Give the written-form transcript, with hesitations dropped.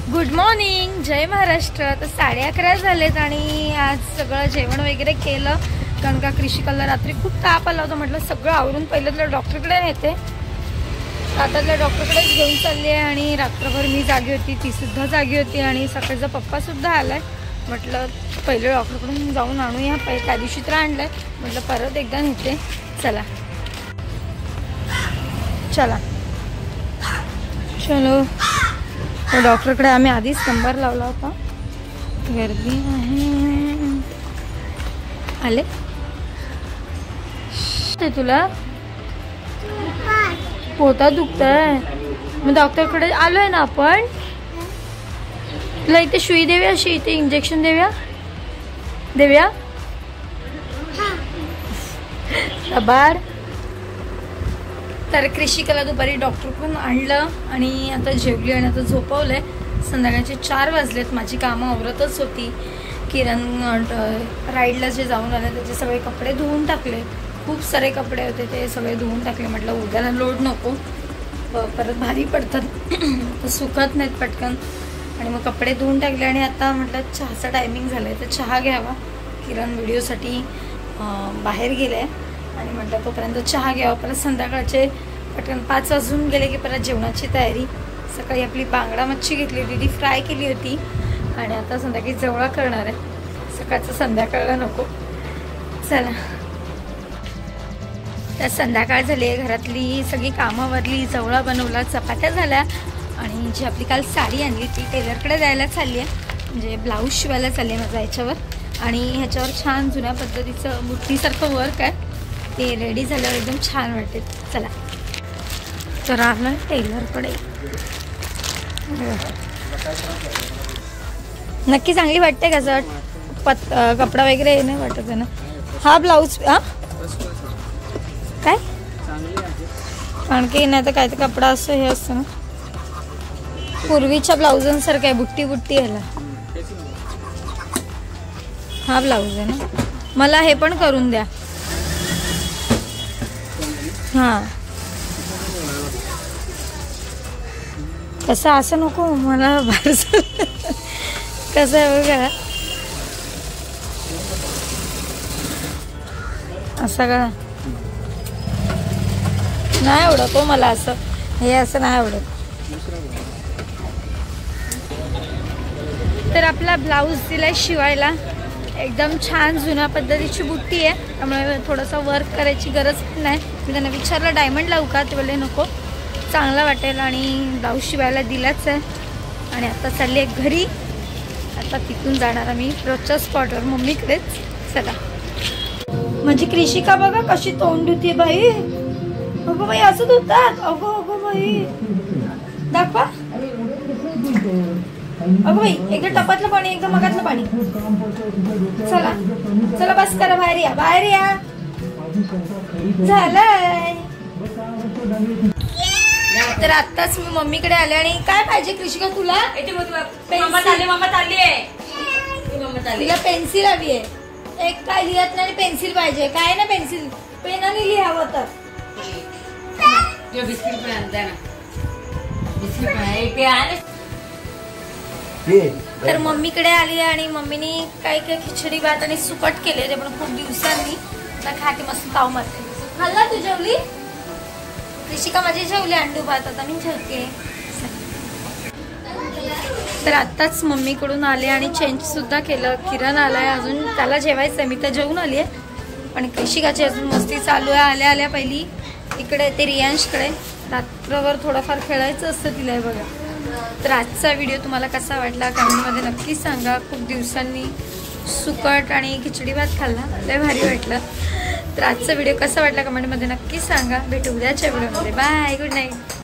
Good morning, जय महाराष्ट्र। तर 11:30 झालेत आणि आज सगळं जेवण वगैरे केलं कारण का कृषिकाला रात्री खूप ताप आला होता। म्हटलं सगळं आवरून पहिलं तर डॉक्टरकडे नेते, आता तर डॉक्टरकडेच घेऊन चालली आहे। आणि रात्रभर मी जागी होती, ती सुद्धा जागी होती आणि सकाळचा पप्पा सुद्धा आलाय। म्हटलं पहिलं डॉक्टरकडून जाऊन आणूया, त्या दिवशी तर आणलंय, म्हटलं परत एकदा नेते। चला चला चलो। तो डॉक्टरकडे आम्ही आधीच नंबर लावला होता, गर्दी आहे। आले ते तुला पोटात दुखतंय, मग डॉक्टरकडे आलोय ना आपण। तुला इथे सुई देऊया, अशी इथे इंजेक्शन देऊया बाळ। तर कृषिकाला दुपारी डॉक्टरकडून आणलं आणि आता जेवली आणि आता झोपवलंय। संध्याकाळचे 4 वाजलेत, माझी कामं आवरतच होती। किरण राईडला जे जाऊन आले त्याचे सगळे कपडे धुवून टाकले, खूप सारे कपडे होते ते सगळे धुवून टाकले। म्हटलं उद्याला लोड नको, परत भारी पडतात तर सुकत नाहीत पटकन, आणि मग कपडे धुवून टाकले। आणि आता म्हटलं चहाचा टायमिंग झाला आहे तर चहा घ्यावा। किरण व्हिडिओसाठी बाहेर गेले आणि म्हटलं तोपर्यंत चहा घ्यावा। परत संध्याकाळचे पटकन 5 वाजून गेले की परत जेवणाची तयारी। सकाळी आपली बांगडा मच्छी घेतली होती, ती फ्राय केली होती आणि आता संध्याकाळी जवळा करणार आहे। सकाळचं संध्याकाळला नको। चला, तर संध्याकाळ झाली आहे, घरातली सगळी कामं वरली, जवळा बनवला, चपात्या झाल्या आणि जी आपली काल साडी आणली ती टेलरकडे द्यायला चालली आहे, म्हणजे ब्लाऊज शिवायला चालली आहे माझा ह्याच्यावर। आणि ह्याच्यावर छान जुन्या पद्धतीचं बुट्टीसारखं वर्क आहे, ते रेडी झाल्यावर एकदम छान वाटते। चला तर आला टेलरकडे, नक्की चांगली वाटते का सर? कपडा वगैरे नाही वाटत आहे ना हा ब्लाऊज? काय कारण की नाही तर काय तर कपडा असं हे असतं ना, पूर्वीच्या ब्लाउजांसारखं आहे, बुट्टी ह्याला। हा ब्लाऊज आहे ना, मला हे पण करून द्या। हां कसं असं नको मला, बाहेर कसं आहे बघा, असं का नाही आवडत हो मला, असं हे असं नाही आवडत। तर आपला ब्लाऊज दिलाय शिवायला, एकदम छान जुन्या पद्धतीची बुट्टी आहे, त्यामुळे थोडंसं वर्क करायची गरज नाही। मी त्यांना विचारलं डायमंड लावू का, ते बोलले नको, चांगला वाटेल, आणि ब्लाऊज शिवायला दिलाच आहे। आणि आता चालली आहे घरी, आता तिथून जाणार आम्ही रोजच्या स्पॉटवर मम्मीकडेच। चला, माझी कृषिका बघा कशी तोंड धुते बाई, अगो बाई असं धुतात, अगो अगो बाई दाखवा, अगो बाई एकदा टपातलं पाणी एकदा मगातलं पाणी। चला चला बस करा, बाहेर या बाहेर या, झालंय। तर आत्ताच मी मम्मीकडे आले आणि काय पाहिजे कृषिका तुला? तिला पेन्सिल हवी आहे, एक काय लिहत नाही पेन्सिल पाहिजे, काय ना पेन्सिल पेनाने लिहावं तर। बिस्किट पण आणता ना, तर मम्मीकडे आली आणि मम्मीने काय काय खिचडी भात आणि सुकट केले, ते पण खूप दिवसांनी खाते, मस्त ताव मारते। खाल्ला तू? जेवली कृषिका? माझी जेवली अंडू भात, आता मी जेवते। तर आत्ताच मम्मीकडून आले आणि चेंज सुद्धा केलं। किरण आलाय, अजून त्याला जेवायचं आहे, मी तर जेवून आली आहे, पण कृषिकाची अजून मस्ती चालू आहे। आल्या आल्या पहिली इकडे ते रियांशकडे, रात्रभर थोडंफार खेळायचं असतं तिला बघा। तर आजचा व्हिडिओ तुम्हाला कसा वाटला कमेंटमध्ये नक्की सांगा। खूप दिवसांनी सुकट आणि खिचडी भात खाल्ला, लय भारी वाटलं। तर आजचा व्हिडिओ कसा वाटला कमेंटमध्ये नक्की सांगा। भेटू उद्याच्या व्हिडिओमध्ये, बाय, गुड नाईट।